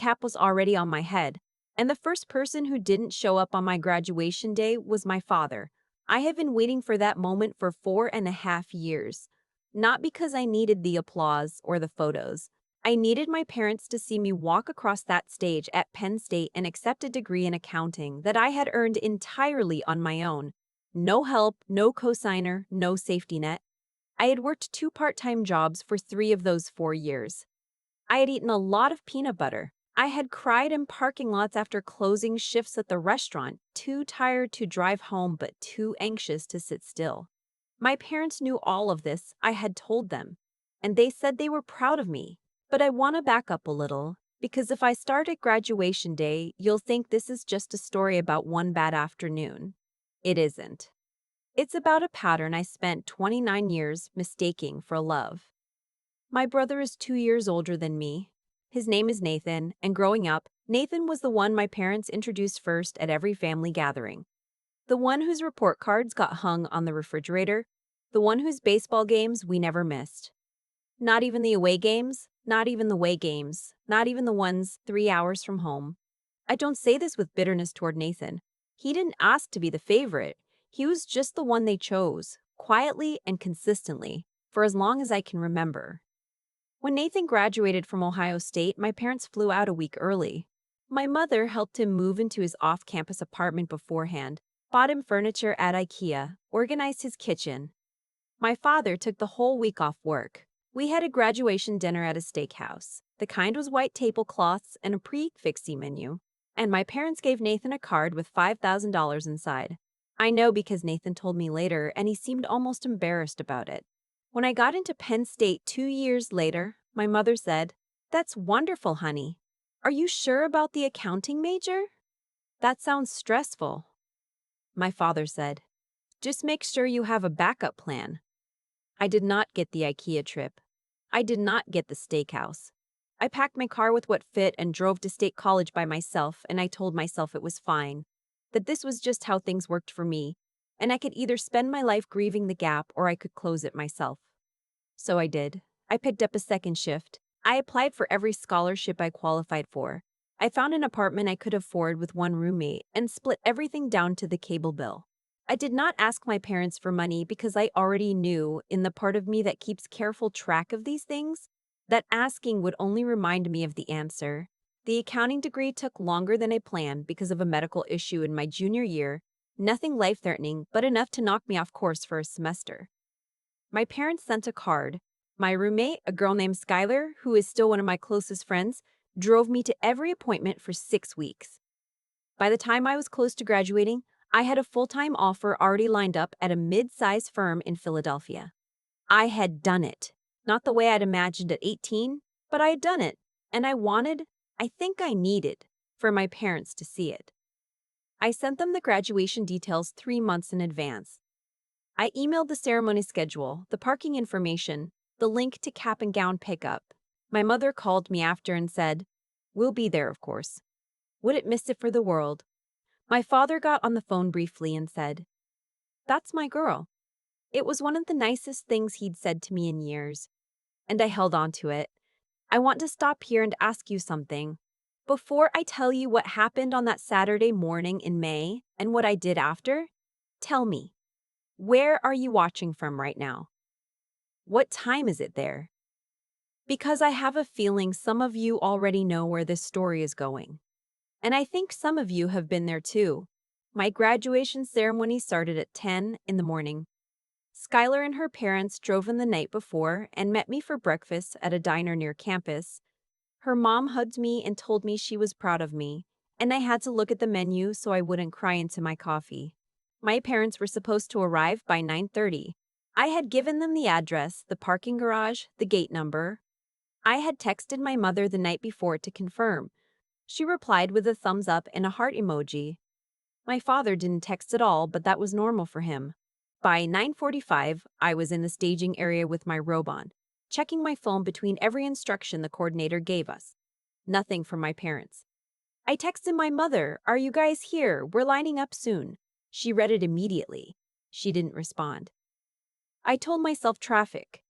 cap was already on my head, and the first person who didn't show up on my graduation day was my father. I have been waiting for that moment for 4.5 years. Not because I needed the applause or the photos. I needed my parents to see me walk across that stage at Penn State and accept a degree in accounting that I had earned entirely on my own. No help, no cosigner, no safety net. I had worked 2 part-time jobs for 3 of those 4 years. I had eaten a lot of peanut butter. I had cried in parking lots after closing shifts at the restaurant, too tired to drive home but too anxious to sit still. My parents knew all of this, I had told them, and they said they were proud of me. But I want to back up a little, because if I start at graduation day, you'll think this is just a story about one bad afternoon. It isn't. It's about a pattern I spent 29 years mistaking for love. My brother is 2 years older than me. His name is Nathan, and growing up, Nathan was the one my parents introduced first at every family gathering. The one whose report cards got hung on the refrigerator, the one whose baseball games we never missed. Not even the away games, not even the way games, not even the ones 3 hours from home. I don't say this with bitterness toward Nathan. He didn't ask to be the favorite. He was just the one they chose, quietly and consistently, for as long as I can remember. When Nathan graduated from Ohio State, my parents flew out a week early. My mother helped him move into his off-campus apartment beforehand, bought him furniture at IKEA, organized his kitchen. My father took the whole week off work. We had a graduation dinner at a steakhouse. The kind was white tablecloths and a prix-fixe menu. And my parents gave Nathan a card with $5,000 inside. I know because Nathan told me later, and he seemed almost embarrassed about it. When I got into Penn State 2 years later, my mother said, "That's wonderful, honey. Are you sure about the accounting major? That sounds stressful." My father said, "Just make sure you have a backup plan." I did not get the IKEA trip. I did not get the steakhouse. I packed my car with what fit and drove to State College by myself, and I told myself it was fine, that this was just how things worked for me, and I could either spend my life grieving the gap or I could close it myself. So I did. I picked up a second shift. I applied for every scholarship I qualified for. I found an apartment I could afford with one roommate and split everything down to the cable bill. I did not ask my parents for money because I already knew, in the part of me that keeps careful track of these things, that asking would only remind me of the answer. The accounting degree took longer than I planned because of a medical issue in my junior year, nothing life-threatening, but enough to knock me off course for a semester. My parents sent a card. My roommate, a girl named Skylar, who is still one of my closest friends, drove me to every appointment for 6 weeks. By the time I was close to graduating, I had a full-time offer already lined up at a mid-sized firm in Philadelphia. I had done it. Not the way I'd imagined at 18, but I had done it. And I think I needed, for my parents to see it. I sent them the graduation details 3 months in advance. I emailed the ceremony schedule, the parking information, the link to cap and gown pickup. My mother called me after and said, "We'll be there, of course." Wouldn't miss it for the world. My father got on the phone briefly and said, "That's my girl." It was one of the nicest things he'd said to me in years, and I held on to it. I want to stop here and ask you something. Before I tell you what happened on that Saturday morning in May and what I did after, tell me, where are you watching from right now? What time is it there? Because I have a feeling some of you already know where this story is going. And I think some of you have been there too. My graduation ceremony started at 10 in the morning. Skylar and her parents drove in the night before and met me for breakfast at a diner near campus. Her mom hugged me and told me she was proud of me, and I had to look at the menu so I wouldn't cry into my coffee. My parents were supposed to arrive by 9:30. I had given them the address, the parking garage, the gate number. I had texted my mother the night before to confirm. She replied with a thumbs up and a heart emoji. My father didn't text at all, but that was normal for him. By 9:45, I was in the staging area with my robe on, checking my phone between every instruction the coordinator gave us. Nothing from my parents. I texted my mother, "Are you guys here? We're lining up soon." She read it immediately. She didn't respond. I told myself traffic.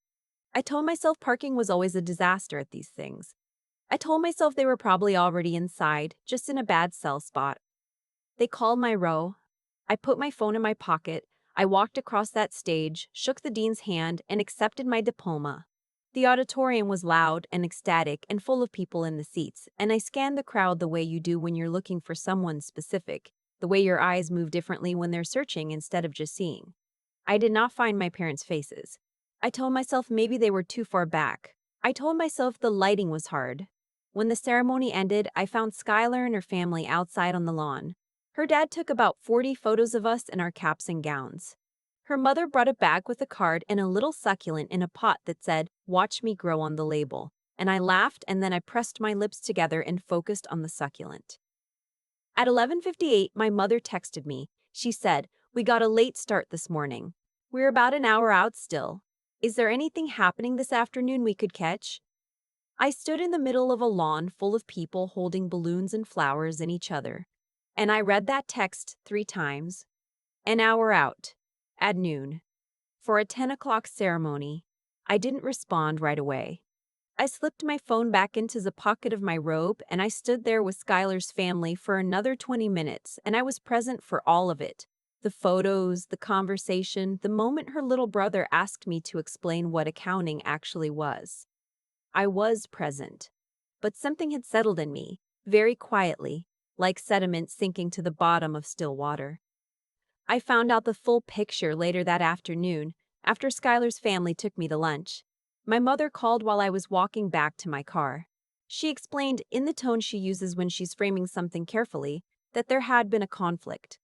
I told myself parking was always a disaster at these things. I told myself they were probably already inside, just in a bad cell spot. They called my row. I put my phone in my pocket. I walked across that stage, shook the dean's hand, and accepted my diploma. The auditorium was loud and ecstatic and full of people in the seats, and I scanned the crowd the way you do when you're looking for someone specific, the way your eyes move differently when they're searching instead of just seeing. I did not find my parents' faces. I told myself maybe they were too far back. I told myself the lighting was hard. When the ceremony ended, I found Skylar and her family outside on the lawn. Her dad took about 40 photos of us in our caps and gowns. Her mother brought a bag with a card and a little succulent in a pot that said, "Watch me grow" on the label. And I laughed, and then I pressed my lips together and focused on the succulent. At 11:58, my mother texted me. She said, "We got a late start this morning. We're about an hour out still. Is there anything happening this afternoon we could catch?" I stood in the middle of a lawn full of people holding balloons and flowers and each other. And I read that text 3 times. An hour out. At noon. For a 10 o'clock ceremony. I didn't respond right away. I slipped my phone back into the pocket of my robe, and I stood there with Skylar's family for another 20 minutes, and I was present for all of it. The photos, the conversation, the moment her little brother asked me to explain what accounting actually was. I was present. But something had settled in me, very quietly, like sediment sinking to the bottom of still water. I found out the full picture later that afternoon, after Skylar's family took me to lunch. My mother called while I was walking back to my car. She explained, in the tone she uses when she's framing something carefully, that there had been a conflict.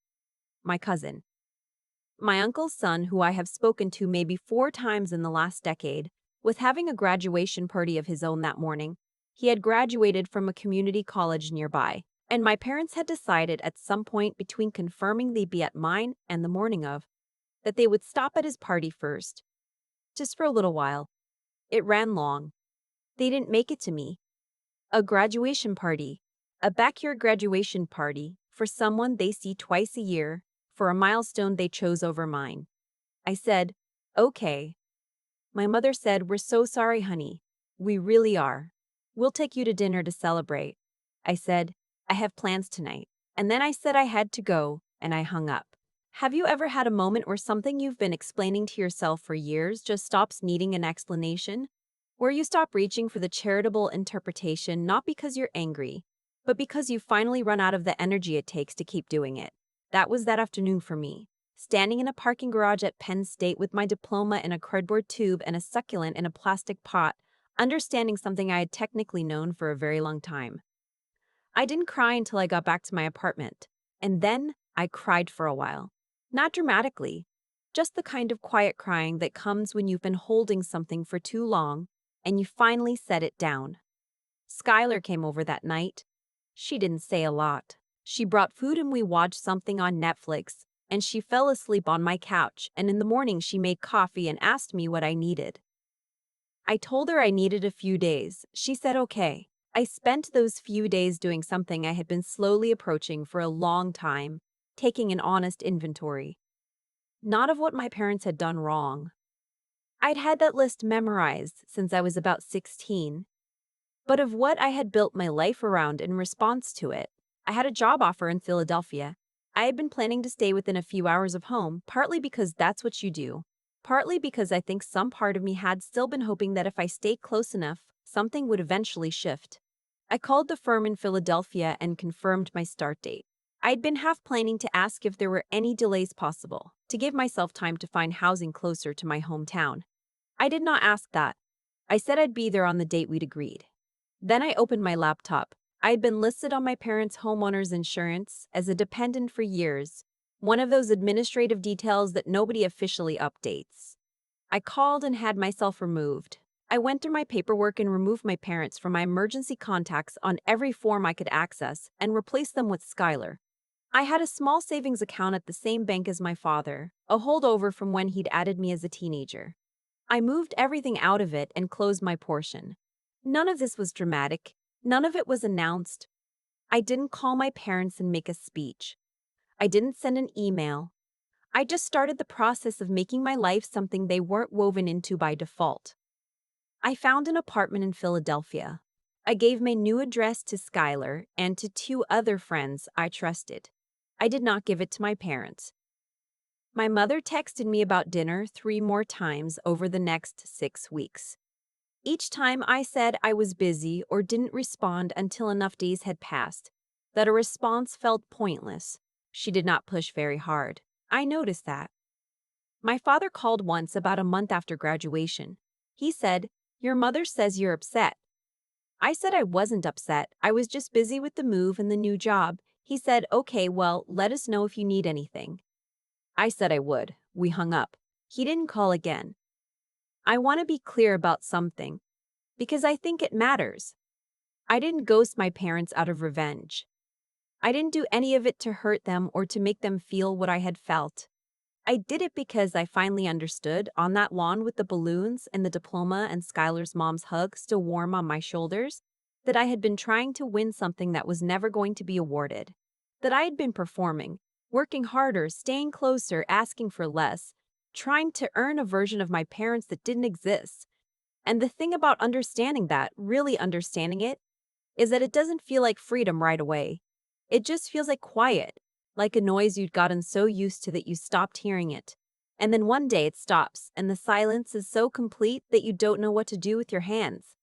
My cousin, my uncle's son, who I have spoken to maybe 4 times in the last decade, was having a graduation party of his own that morning. He had graduated from a community college nearby, and my parents had decided at some point between confirming they'd be at mine and the morning of, that they would stop at his party first. Just for a little while. It ran long. They didn't make it to me. A graduation party. A backyard graduation party for someone they see twice a year, for a milestone they chose over mine. I said, "Okay." My mother said, "We're so sorry, honey. We really are. We'll take you to dinner to celebrate." I said, "I have plans tonight." And then I said I had to go, and I hung up. Have you ever had a moment where something you've been explaining to yourself for years just stops needing an explanation? Where you stop reaching for the charitable interpretation not because you're angry, but because you finally run out of the energy it takes to keep doing it. That was that afternoon for me. Standing in a parking garage at Penn State with my diploma in a cardboard tube and a succulent in a plastic pot, understanding something I had technically known for a very long time. I didn't cry until I got back to my apartment, and then I cried for a while. Not dramatically, just the kind of quiet crying that comes when you've been holding something for too long and you finally set it down. Skylar came over that night. She didn't say a lot. She brought food and we watched something on Netflix, and she fell asleep on my couch, and in the morning she made coffee and asked me what I needed. I told her I needed a few days. She said okay. I spent those few days doing something I had been slowly approaching for a long time, taking an honest inventory. Not of what my parents had done wrong. I'd had that list memorized since I was about 16, but of what I had built my life around in response to it. I had a job offer in Philadelphia. I had been planning to stay within a few hours of home, partly because that's what you do, partly because I think some part of me had still been hoping that if I stayed close enough, something would eventually shift. I called the firm in Philadelphia and confirmed my start date. I'd been half planning to ask if there were any delays possible, to give myself time to find housing closer to my hometown. I did not ask that. I said I'd be there on the date we'd agreed. Then I opened my laptop. I had been listed on my parents' homeowner's insurance as a dependent for years, one of those administrative details that nobody officially updates. I called and had myself removed. I went through my paperwork and removed my parents from my emergency contacts on every form I could access and replaced them with Skylar. I had a small savings account at the same bank as my father, a holdover from when he'd added me as a teenager. I moved everything out of it and closed my portion. None of this was dramatic. None of it was announced. I didn't call my parents and make a speech. I didn't send an email. I just started the process of making my life something they weren't woven into by default. I found an apartment in Philadelphia. I gave my new address to Skylar and to two other friends I trusted. I did not give it to my parents. My mother texted me about dinner 3 more times over the next 6 weeks. Each time I said I was busy or didn't respond until enough days had passed, that a response felt pointless. She did not push very hard. I noticed that. My father called once about a month after graduation. He said, "Your mother says you're upset." I said I wasn't upset. I was just busy with the move and the new job. He said, "Okay, well, let us know if you need anything." I said I would. We hung up. He didn't call again. I want to be clear about something, because I think it matters. I didn't ghost my parents out of revenge. I didn't do any of it to hurt them or to make them feel what I had felt. I did it because I finally understood, on that lawn with the balloons and the diploma and Skylar's mom's hug still warm on my shoulders, that I had been trying to win something that was never going to be awarded. That I had been performing, working harder, staying closer, asking for less, trying to earn a version of my parents that didn't exist. And the thing about understanding that, really understanding it, is that it doesn't feel like freedom right away. It just feels like quiet, like a noise you'd gotten so used to that you stopped hearing it. And then one day it stops, and the silence is so complete that you don't know what to do with your hands.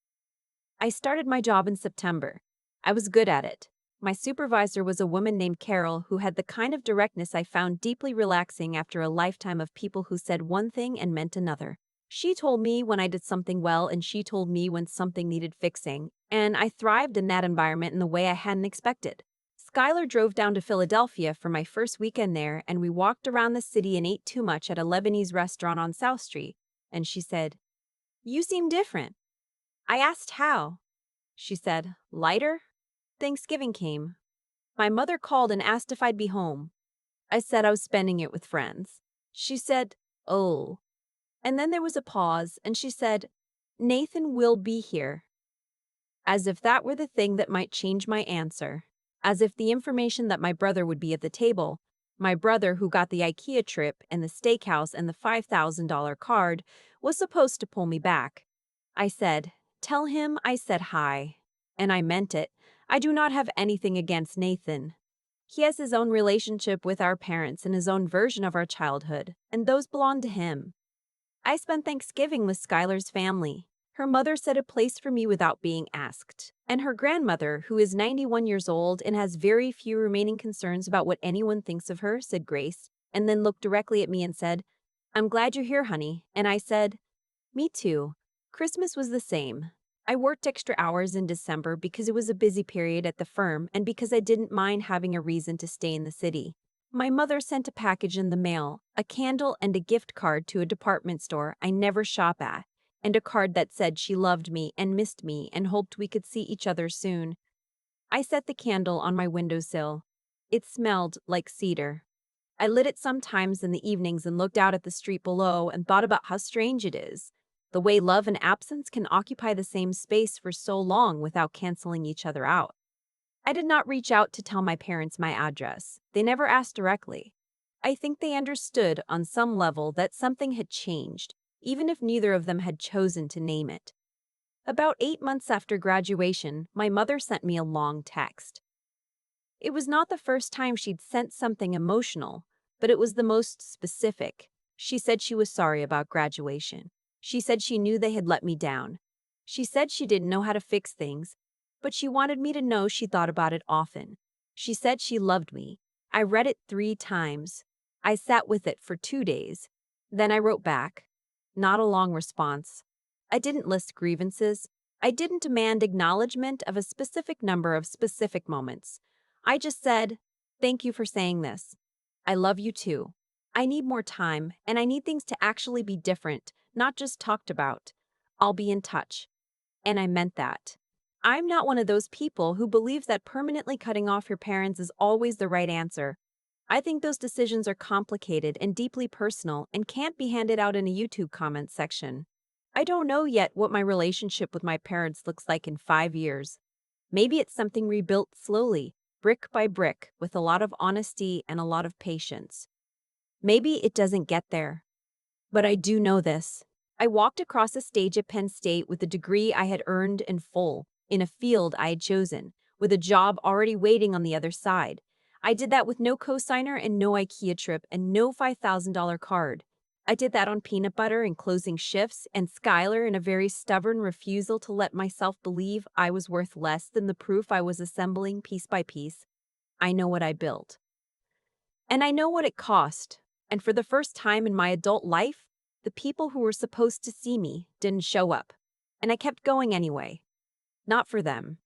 I started my job in September. I was good at it. My supervisor was a woman named Carol who had the kind of directness I found deeply relaxing after a lifetime of people who said one thing and meant another. She told me when I did something well, and she told me when something needed fixing, and I thrived in that environment in the way I hadn't expected. Skylar drove down to Philadelphia for my first weekend there, and we walked around the city and ate too much at a Lebanese restaurant on South Street, and she said, "You seem different." I asked how. She said, "Lighter?" Thanksgiving came. My mother called and asked if I'd be home. I said I was spending it with friends. She said, "Oh." And then there was a pause, and she said, "Nathan will be here." As if that were the thing that might change my answer. As if the information that my brother would be at the table, my brother who got the IKEA trip and the steakhouse and the $5,000 card, was supposed to pull me back. I said, "Tell him I said hi." And I meant it. I do not have anything against Nathan. He has his own relationship with our parents and his own version of our childhood, and those belong to him. I spent Thanksgiving with Skylar's family. Her mother set a place for me without being asked. And her grandmother, who is 91 years old and has very few remaining concerns about what anyone thinks of her, said grace, and then looked directly at me and said, "I'm glad you're here, honey." And I said, "Me too." Christmas was the same. I worked extra hours in December because it was a busy period at the firm and because I didn't mind having a reason to stay in the city. My mother sent a package in the mail, a candle and a gift card to a department store I never shop at, and a card that said she loved me and missed me and hoped we could see each other soon. I set the candle on my windowsill. It smelled like cedar. I lit it sometimes in the evenings and looked out at the street below and thought about how strange it is, the way love and absence can occupy the same space for so long without canceling each other out. I did not reach out to tell my parents my address. They never asked directly. I think they understood on some level that something had changed, even if neither of them had chosen to name it. About 8 months after graduation, my mother sent me a long text. It was not the first time she'd sent something emotional, but it was the most specific. She said she was sorry about graduation. She said she knew they had let me down. She said she didn't know how to fix things, but she wanted me to know she thought about it often. She said she loved me. I read it 3 times. I sat with it for 2 days. Then I wrote back. Not a long response. I didn't list grievances. I didn't demand acknowledgement of a specific number of specific moments. I just said, "Thank you for saying this. I love you too. I need more time, and I need things to actually be different, not just talked about. I'll be in touch." And I meant that. I'm not one of those people who believes that permanently cutting off your parents is always the right answer. I think those decisions are complicated and deeply personal and can't be handed out in a YouTube comment section. I don't know yet what my relationship with my parents looks like in 5 years. Maybe it's something rebuilt slowly, brick by brick, with a lot of honesty and a lot of patience. Maybe it doesn't get there. But I do know this. I walked across a stage at Penn State with a degree I had earned in full. in a field I had chosen, with a job already waiting on the other side. I did that with no cosigner and no IKEA trip and no $5,000 card. I did that on peanut butter and closing shifts, and Skylar in a very stubborn refusal to let myself believe I was worth less than the proof I was assembling piece by piece. I know what I built. And I know what it cost. And for the first time in my adult life, the people who were supposed to see me didn't show up. And I kept going anyway. Not for them.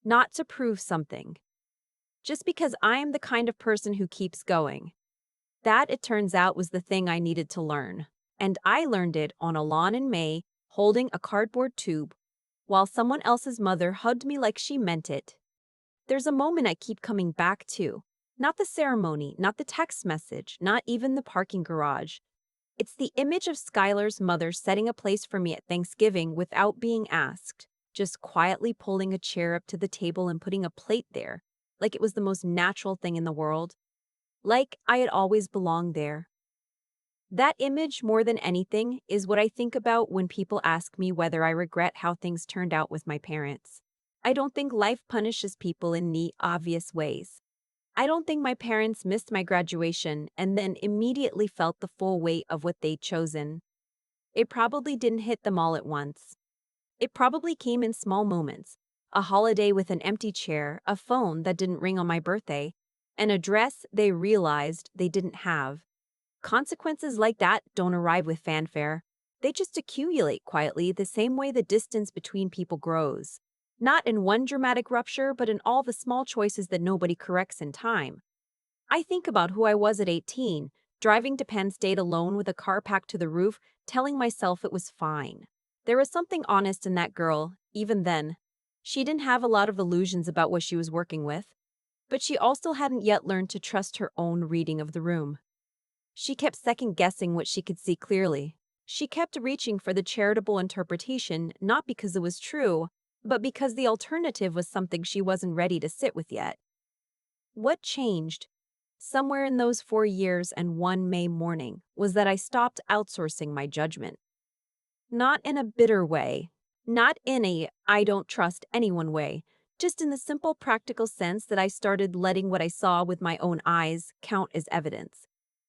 Not to prove something. Just because I am the kind of person who keeps going. That, it turns out, was the thing I needed to learn. And I learned it on a lawn in May, holding a cardboard tube, while someone else's mother hugged me like she meant it. There's a moment I keep coming back to. Not the ceremony, not the text message, not even the parking garage. It's the image of Skylar's mother setting a place for me at Thanksgiving without being asked, just quietly pulling a chair up to the table and putting a plate there, like it was the most natural thing in the world. Like I had always belonged there. That image, more than anything, is what I think about when people ask me whether I regret how things turned out with my parents. I don't think life punishes people in neat, obvious ways. I don't think my parents missed my graduation and then immediately felt the full weight of what they'd chosen. It probably didn't hit them all at once. It probably came in small moments. A holiday with an empty chair, a phone that didn't ring on my birthday, an address they realized they didn't have. Consequences like that don't arrive with fanfare. They just accumulate quietly the same way the distance between people grows. Not in one dramatic rupture, but in all the small choices that nobody corrects in time. I think about who I was at 18, driving to Penn State alone with a car packed to the roof, telling myself it was fine. There was something honest in that girl, even then. She didn't have a lot of illusions about what she was working with, but she also hadn't yet learned to trust her own reading of the room. She kept second-guessing what she could see clearly. She kept reaching for the charitable interpretation, not because it was true, but because the alternative was something she wasn't ready to sit with yet. What changed, somewhere in those 4 years and one May morning, was that I stopped outsourcing my judgment. Not in a bitter way, not in a I don't trust anyone way, just in the simple practical sense that I started letting what I saw with my own eyes count as evidence.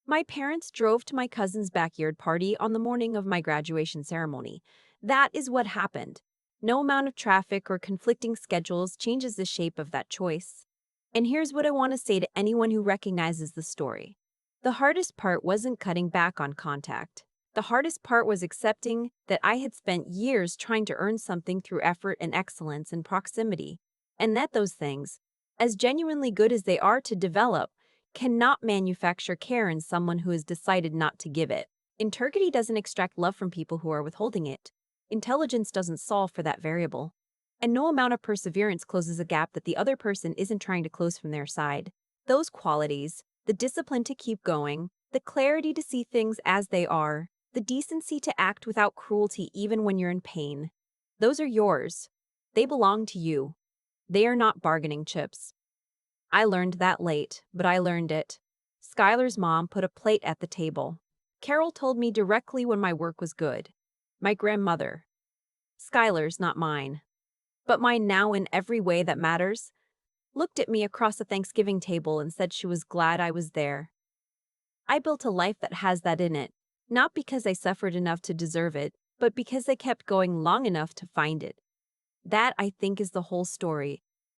My parents drove to my cousin's backyard party on the morning of my graduation ceremony. That is what happened. No amount of traffic or conflicting schedules changes the shape of that choice. And here's what I want to say to anyone who recognizes the story. The hardest part wasn't cutting back on contact. The hardest part was accepting that I had spent years trying to earn something through effort and excellence and proximity, and that those things, as genuinely good as they are to develop, cannot manufacture care in someone who has decided not to give it. Integrity doesn't extract love from people who are withholding it. Intelligence doesn't solve for that variable. And no amount of perseverance closes a gap that the other person isn't trying to close from their side. Those qualities, the discipline to keep going, the clarity to see things as they are, the decency to act without cruelty even when you're in pain, those are yours. They belong to you. They are not bargaining chips. I learned that late, but I learned it. Skylar's mom put a plate at the table. Carol told me directly when my work was good. My grandmother. Skylar's, not mine. But mine now in every way that matters, looked at me across the Thanksgiving table and said she was glad I was there. I built a life that has that in it, not because I suffered enough to deserve it, but because I kept going long enough to find it. That, I think, is the whole story.